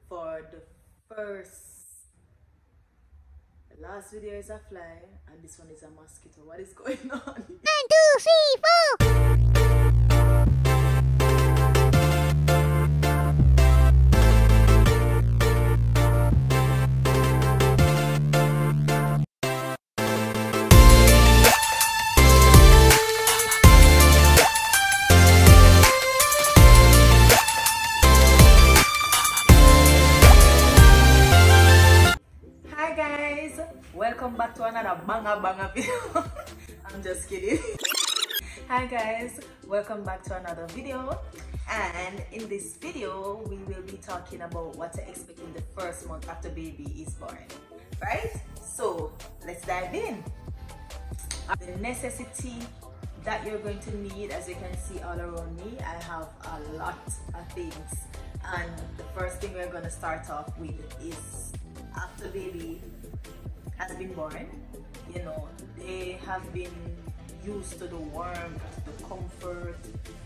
for the last video is a fly and this one is a mosquito. What is going on? 1, 2, 3, 4. Hi guys, welcome back to another banger video. I'm just kidding. Hi guys, welcome back to another video, and in this video we will be talking about what to expect in the first month after baby is born, right? So let's dive in. The necessity that you're going to need, as you can see all around me, I have a lot of things, and the first thing we're going to start off with is after baby has been born. You know, they have been used to the warmth, the comfort,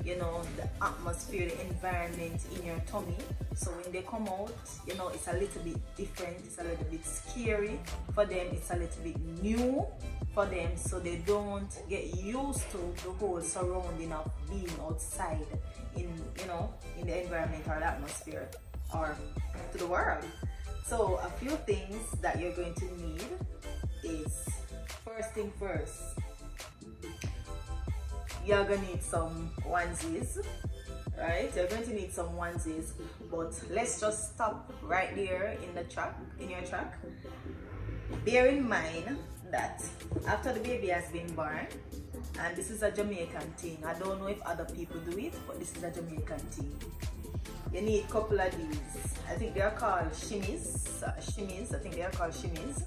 you know, the atmosphere, the environment in your tummy. So when they come out, you know, it's a little bit different, it's a little bit scary for them, it's a little bit new for them, so they don't get used to the whole surrounding of being outside in, you know, in the environment or the atmosphere or to the world. So a few things that you're going to need is, first thing first, you're gonna need some onesies, right? You're going to need some onesies, but let's just stop right there in your track. Bear in mind that after the baby has been born, and this is a Jamaican thing, I don't know if other people do it, but this is a Jamaican thing. You need a couple of these. I think they are called Shinies. I think they are called Shinies.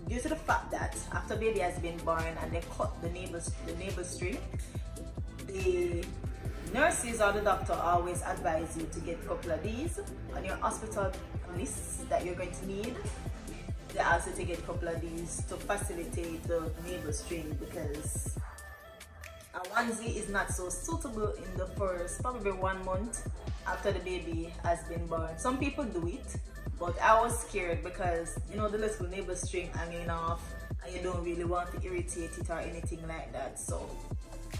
Due to the fact that after baby has been born and they cut the navel string, the nurses or the doctor always advise you to get a couple of these on your hospital list that you're going to need. They ask you to get a couple of these to facilitate the navel string, because a onesie is not so suitable in the first probably 1 month after the baby has been born. Some people do it, but I was scared because, you know, the little navel string hanging off and you don't really want to irritate it or anything like that. So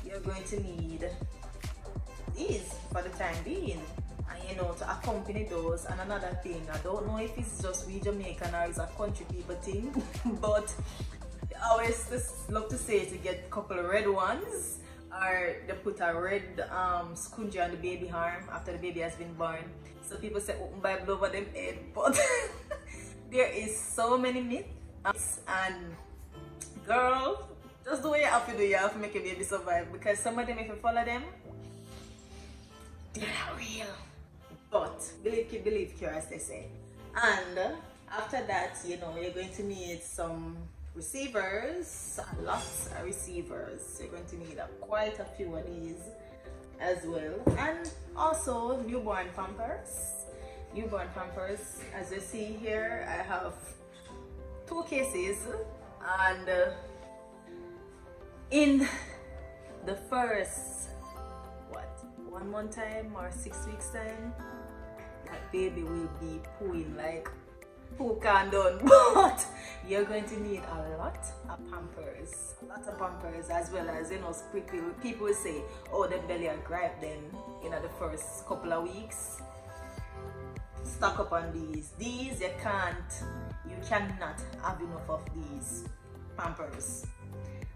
you're going to need these for the time being, and you know, to accompany those. And another thing, I don't know if it's just we Jamaican or it's a country people thing, but they always just love to say to get a couple of red ones, or they put a red scungy on the baby arm after the baby has been born. So people say open Bible over them head, but there is so many myths, and girl, just do what you have to do. You have to make your baby survive, because some of them, if you follow them, they're not real. But believe cure, as they say. And after that, you know, you're going to need some receivers, lots of receivers. You're going to need quite a few of these as well, and also newborn pampers. As you see here, I have 2 cases, and in the first 1 month time or 6 weeks time, that baby will be pooing like poo can done. But you're going to need a lot of pampers, as well as, you know, people will say, oh, the belly will gripe them, you know, the first couple of weeks. Stock up on these you cannot have enough of these pampers.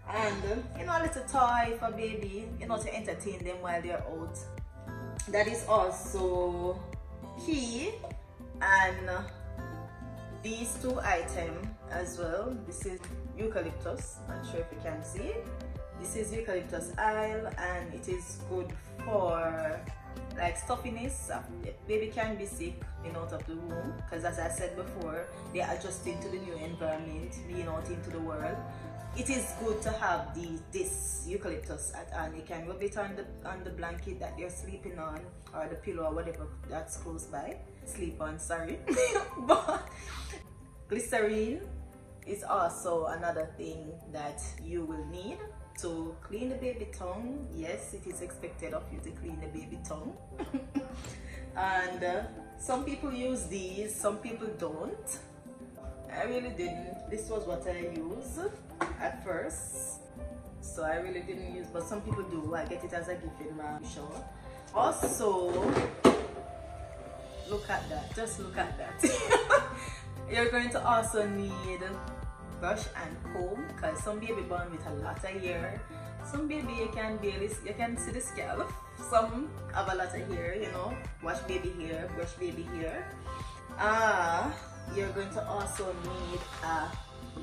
And you know, a little toy for baby, you know, to entertain them while they're out. That is also key. And these 2 items as well. This is eucalyptus. I'm sure if you can see it. This is eucalyptus oil, and it is good for like stuffiness. Baby can be sick being out of the womb, because as I said before, they're adjusting to the new environment, being out into the world. It is good to have this eucalyptus at hand. You can rub it on the blanket that you're sleeping on, or the pillow or whatever that's close by. Sleep on, sorry. But glycerine is also another thing that you will need to clean the baby tongue. Yes, it is expected of you to clean the baby tongue. And some people use these, some people don't. I really didn't. This was what I used at first, so I really didn't use, but some people do. I get it as a gift in my show. Also, look at that, just look at that. You're going to also need brush and comb, because some baby born with a lot of hair. Some baby you can see the scalp. Some have a lot of hair, you know. Wash baby hair, brush baby hair. You're going to also need a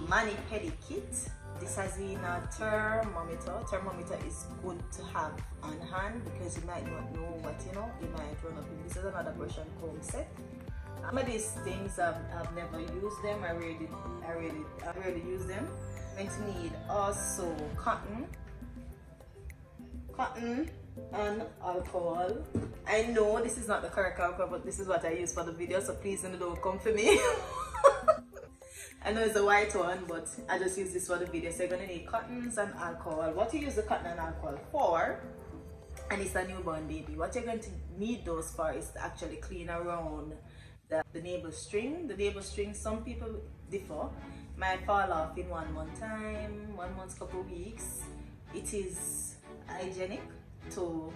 mani-pedi kit. This has in a thermometer. Thermometer is good to have on hand because you might not know what you might run up in. This is another brush and comb set. Some of these things I've never used them. I really use them. I'm going to need also cotton and alcohol. I know this is not the correct alcohol, but this is what I use for the video, so please don't come for me. I know it's a white one, but I just use this for the video. So you're gonna need cottons and alcohol. What you use the cotton and alcohol for, and it's a newborn baby, what you're going to need those for is to actually clean around the navel string. The navel string, some people differ, might fall off in 1 month time, 1 month, couple weeks. It is hygienic to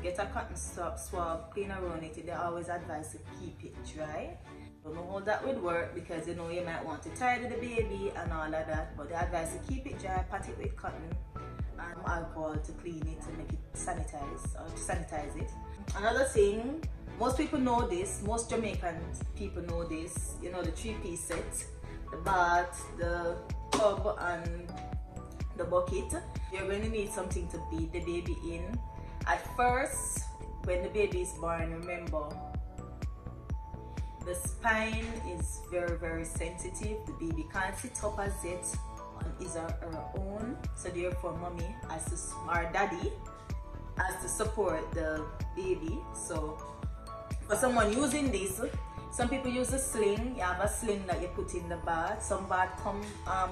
get a cotton swab, clean around it. They always advise to keep it dry. Don't know how that would work because you might want to tidy the baby and all of that, but they advise to keep it dry, pat it with cotton and alcohol to clean it, to make it sanitize, or to sanitize it. Another thing, most people know this, most Jamaican people know this, the 3-piece set, the bath, the tub and the bucket. You're going to need something to beat the baby in. At first, when the baby is born, remember, the spine is very, very sensitive. The baby can't sit up as yet on his or her own. So therefore, mommy or daddy has to support the baby. So for someone using this, some people use a sling. You have a sling that you put in the bath. Some bath come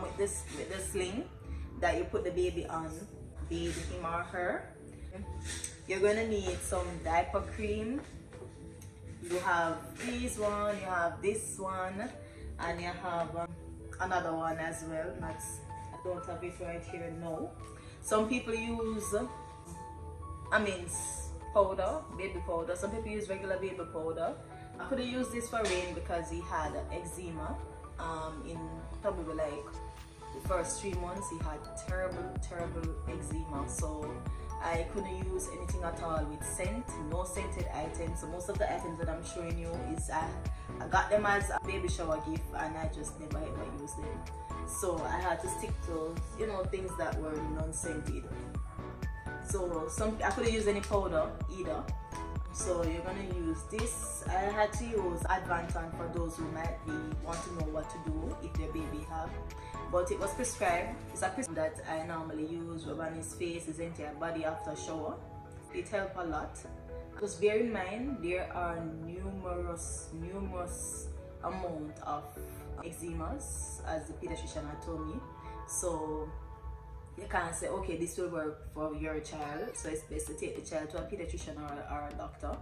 with the sling that you put the baby on, bathe him or her. You're gonna need some diaper cream. You have this one, you have this one, and you have another one as well. I don't have it right here now. Some people use powder, baby powder. Some people use regular baby powder. I could have used this for Rain because he had eczema. In probably like the first 3 months, he had terrible eczema. So I couldn't use anything at all with scent, no scented items. So most of the items that I'm showing you is I got them as a baby shower gift and I just never ever used them. So I had to stick to things that were non-scented. So I couldn't use any powder either. So you're gonna use this. I had to use Advanton for those who might want to know what to do if their baby have. But it was prescribed. It's a prescription that I normally use, rub on his face, his entire body after a shower. It helped a lot. Just bear in mind, there are numerous amount of eczemas, as the pediatrician had told me. So you can't say, okay, this will work for your child. So it's best to take the child to a pediatrician or a doctor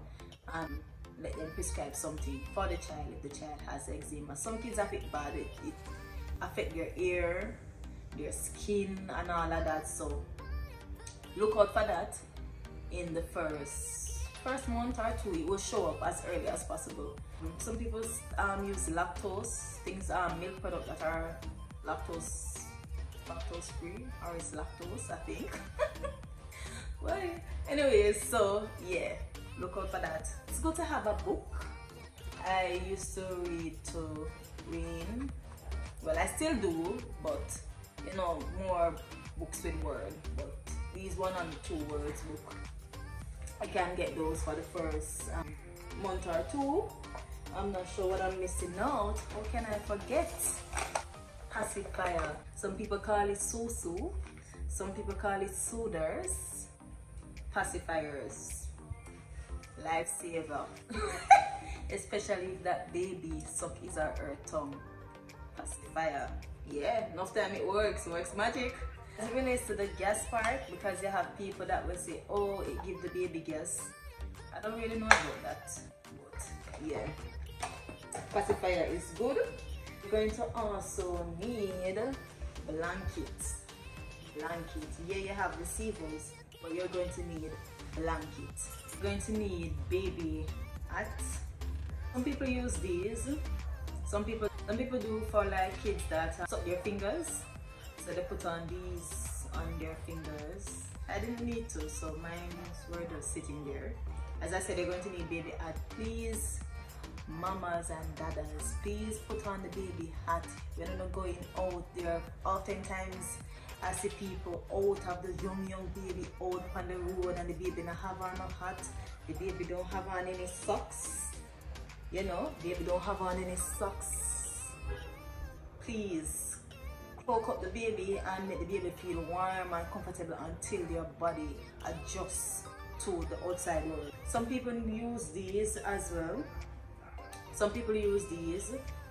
and let them prescribe something for the child if the child has eczema. Some kids have it bad. It affect their ear, their skin and all of that. So look out for that in the first month or 2. It will show up as early as possible. Some people use lactose, milk products that are lactose free, or it's lactose, I think. Well, anyways, so yeah, look out for that. It's good to have a book. I used to read to Rain. Well, I still do, but more books with word. But these 1 and 2 words book, I can get those for the first month or 2. I'm not sure what I'm missing out. How can I forget? Pacifier. Some people call it susu. Some people call it soothers. Pacifiers. Lifesaver. Especially if that baby suck his or her tongue. Pacifier. Yeah, enough time it works magic. As it relates to the gas part, because you have people that will say, oh, it gives the baby gas. I don't really know about that. Yeah, pacifier is good. You're going to also need blankets. Yeah, you have receivers, but you're going to need blankets. You're going to need baby hats. Some people use these. Some people do for like kids that suck their fingers, so they put on these on their fingers. I didn't need to, so mine were just sitting there. As I said, you're going to need baby hat. Please, mamas and dadas, please put on the baby hat when you're not going out there. Oftentimes I see people out of the young baby out on the road, and the baby don't have on a hat, the baby don't have on any socks, you know, baby don't have on any socks. Please cloak up the baby and make the baby feel warm and comfortable until their body adjusts to the outside world. Some people use these as well. Some people use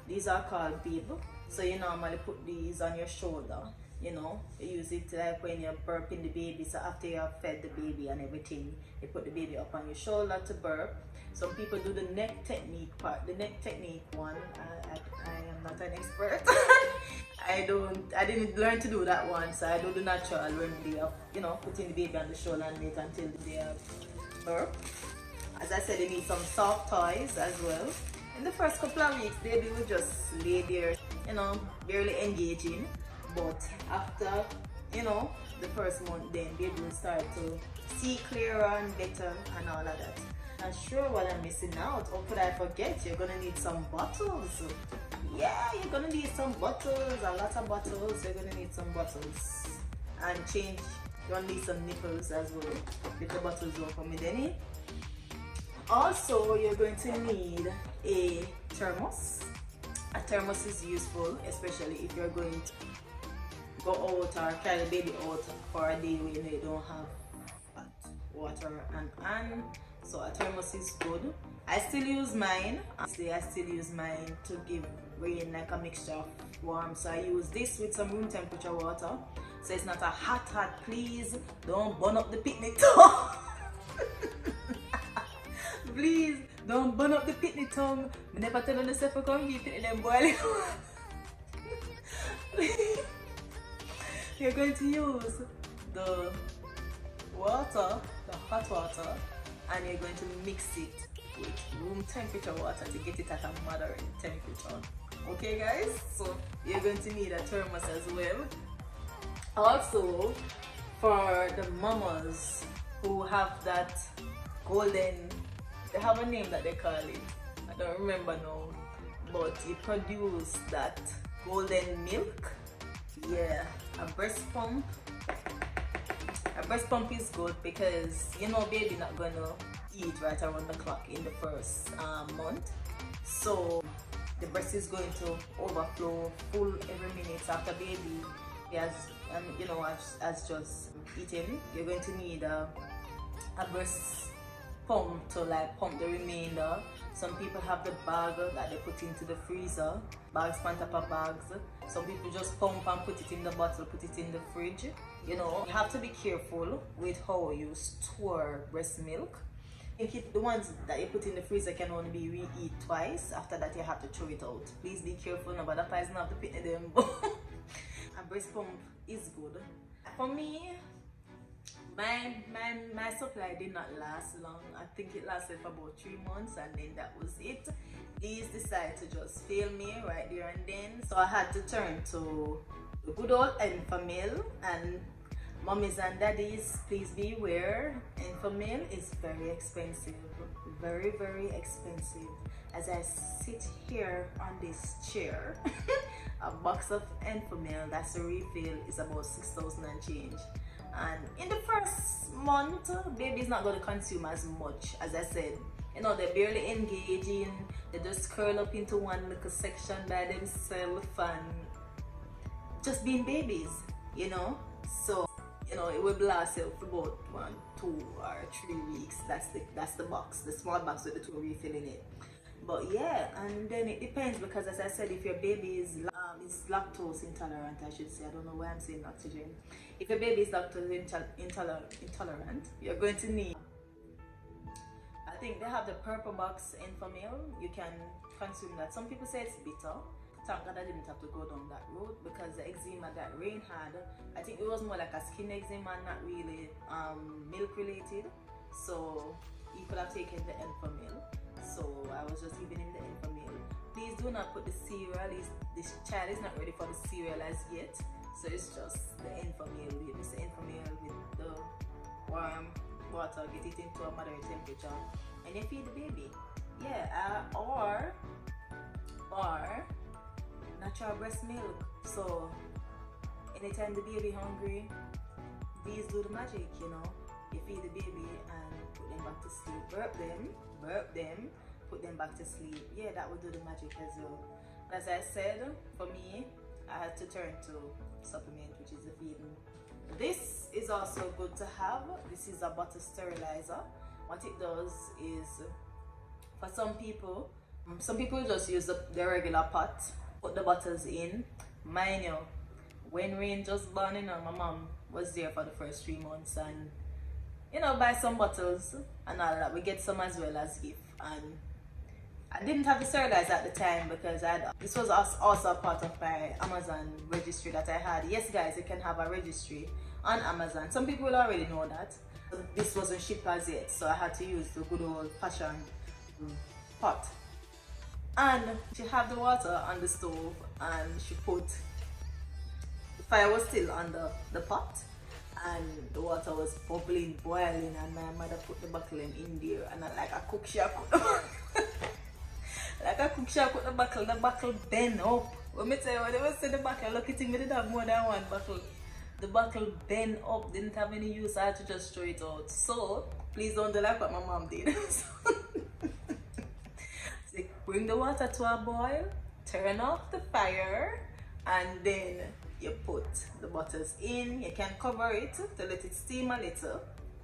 these are called bib. So you normally put these on your shoulder, you know, you use it like when you're burping the baby. So after you have fed the baby and everything, you put the baby up on your shoulder to burp. Some people do the neck technique part. The neck technique one, I am not an expert. I didn't learn to do that one, so I do the natural remedy of, you know, putting the baby on the shoulder and wait until they have burp. As I said, you need some soft toys as well. In the first couple of weeks, baby will just lay there, you know, barely engaging. But after, you know, the first month, then baby will start to see clearer and better and all of that. Not sure what I'm missing out, or could I forget? You're gonna need some bottles. Yeah, you're gonna need some bottles, a lot of bottles. You're gonna need some bottles. And change, you're gonna need some nipples as well, if the bottles don't come with any. Also, you're going to need a thermos. A thermos is useful, especially if you're going to go out or carry the baby out for a day when they don't have hot water and so a thermos is good. I still use mine. Honestly, I still use mine to give rain like a mixture of warm. So I use this with some room temperature water. So it's not a hot. Please don't burn up the picnic tongue. Please don't burn up the picnic tongue. I never tell on the self come keep it in them boiling. You're going to use the water, the hot water, and you're going to mix it with room temperature water to get it at a moderate temperature. Okay guys, so you're going to need a thermos as well. Also, for the mamas who have that golden, they have a name that they call it, I don't remember now, but it produce that golden milk. Yeah, a breast pump. A breast pump is good because, you know, baby not gonna eat right around the clock in the first month, so the breast is going to overflow full every minute after baby has, you know, has just eaten. You're going to need a breast pump to like pump the remainder. Some people have the bag that they put into the freezer, bags on top of bags. Some people just pump and put it in the bottle, put it in the fridge. You know, you have to be careful with how you store breast milk. I think the ones that you put in the freezer can only be re-eat twice. After that, you have to throw it out. Please be careful, nobody poison up the pit them. A breast pump is good. For me, my supply did not last long. I think it lasted for about 3 months, and then that was it. These decided to just fail me right there and then, so I had to turn to the good old Enfamil. And mommies and daddies, please beware, Enfamil is very expensive, very expensive. As I sit here on this chair, a box of Enfamil, that's a refill, is about 6,000 and change. And in the first month, baby's not going to consume as much. As I said, you know, they're barely engaging, they just curl up into one little section by themselves and just being babies, you know. So, you know, it will last for about 1, 2 or 3 weeks. That's the box, the small box with the 2 refill in it. But yeah, and then it depends, because as I said, if your baby is lactose intolerant, I should say, I don't know why I'm saying oxygen. If your baby is lactose intolerant, you're going to need think they have the purple box Enfamil. You can consume that. Some people say it's bitter. Thank God I didn't have to go down that road, because the eczema that Rain had, I think it was more like a skin eczema, not really milk related. So he could have taken the Enfamil. So I was just giving him the Enfamil. Please do not put the cereal. This child is not ready for the cereal as yet. So it's just the Enfamil. You use the Enfamil with the warm water, get it into a moderate temperature, and you feed the baby. Yeah, or natural breast milk. So anytime the baby hungry, these do the magic, you know. You feed the baby and put them back to sleep. Burp them, put them back to sleep. Yeah, that would do the magic as well. As I said, for me, I had to turn to supplement, which is the feeding. This is also good to have. This is a bottle sterilizer. What it does is, for some people just use the regular pot, put the bottles in. Mind you, when Rain just born, you know, my mom was there for the first 3 months, and you know, buy some bottles and all that. We get some as well as gift. And I didn't have the sterilizer at the time because this was also part of my Amazon registry that I had. Yes guys, you can have a registry on Amazon. Some people will already know that. This wasn't shipped as yet, so I had to use the good old fashioned pot. And she had the water on the stove, and she put, the fire was still on the pot, and the water was bubbling, boiling, and my mother put the buckle in there, and like a cook, she put the buckle bend up. When me tell you, when they was say the buckle, look at him, we did have more than one buckle. The buckle bend up, didn't have any use, I had to just throw it out. So please don't do like what my mom did. So bring the water to a boil, turn off the fire, and then you put the bottles in. You can cover it to let it steam a little,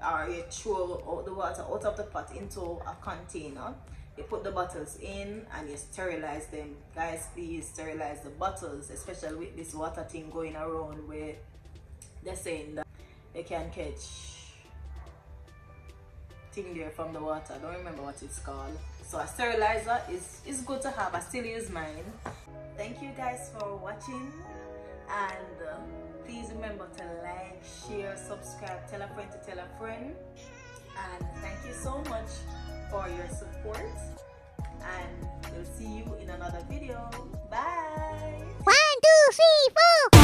or you throw out the water out of the pot into a container. You put the bottles in and you sterilize them. Guys, please sterilize the bottles, especially with this water thing going around where they're saying that you can catch thing there from the water. I don't remember what it's called. So a sterilizer is good to have. I still use mine. Thank you guys for watching, and please remember to like, share, subscribe, tell a friend to tell a friend, and thank you so much for your support, and we'll see you in another video. Bye. 1, 2, 3, 4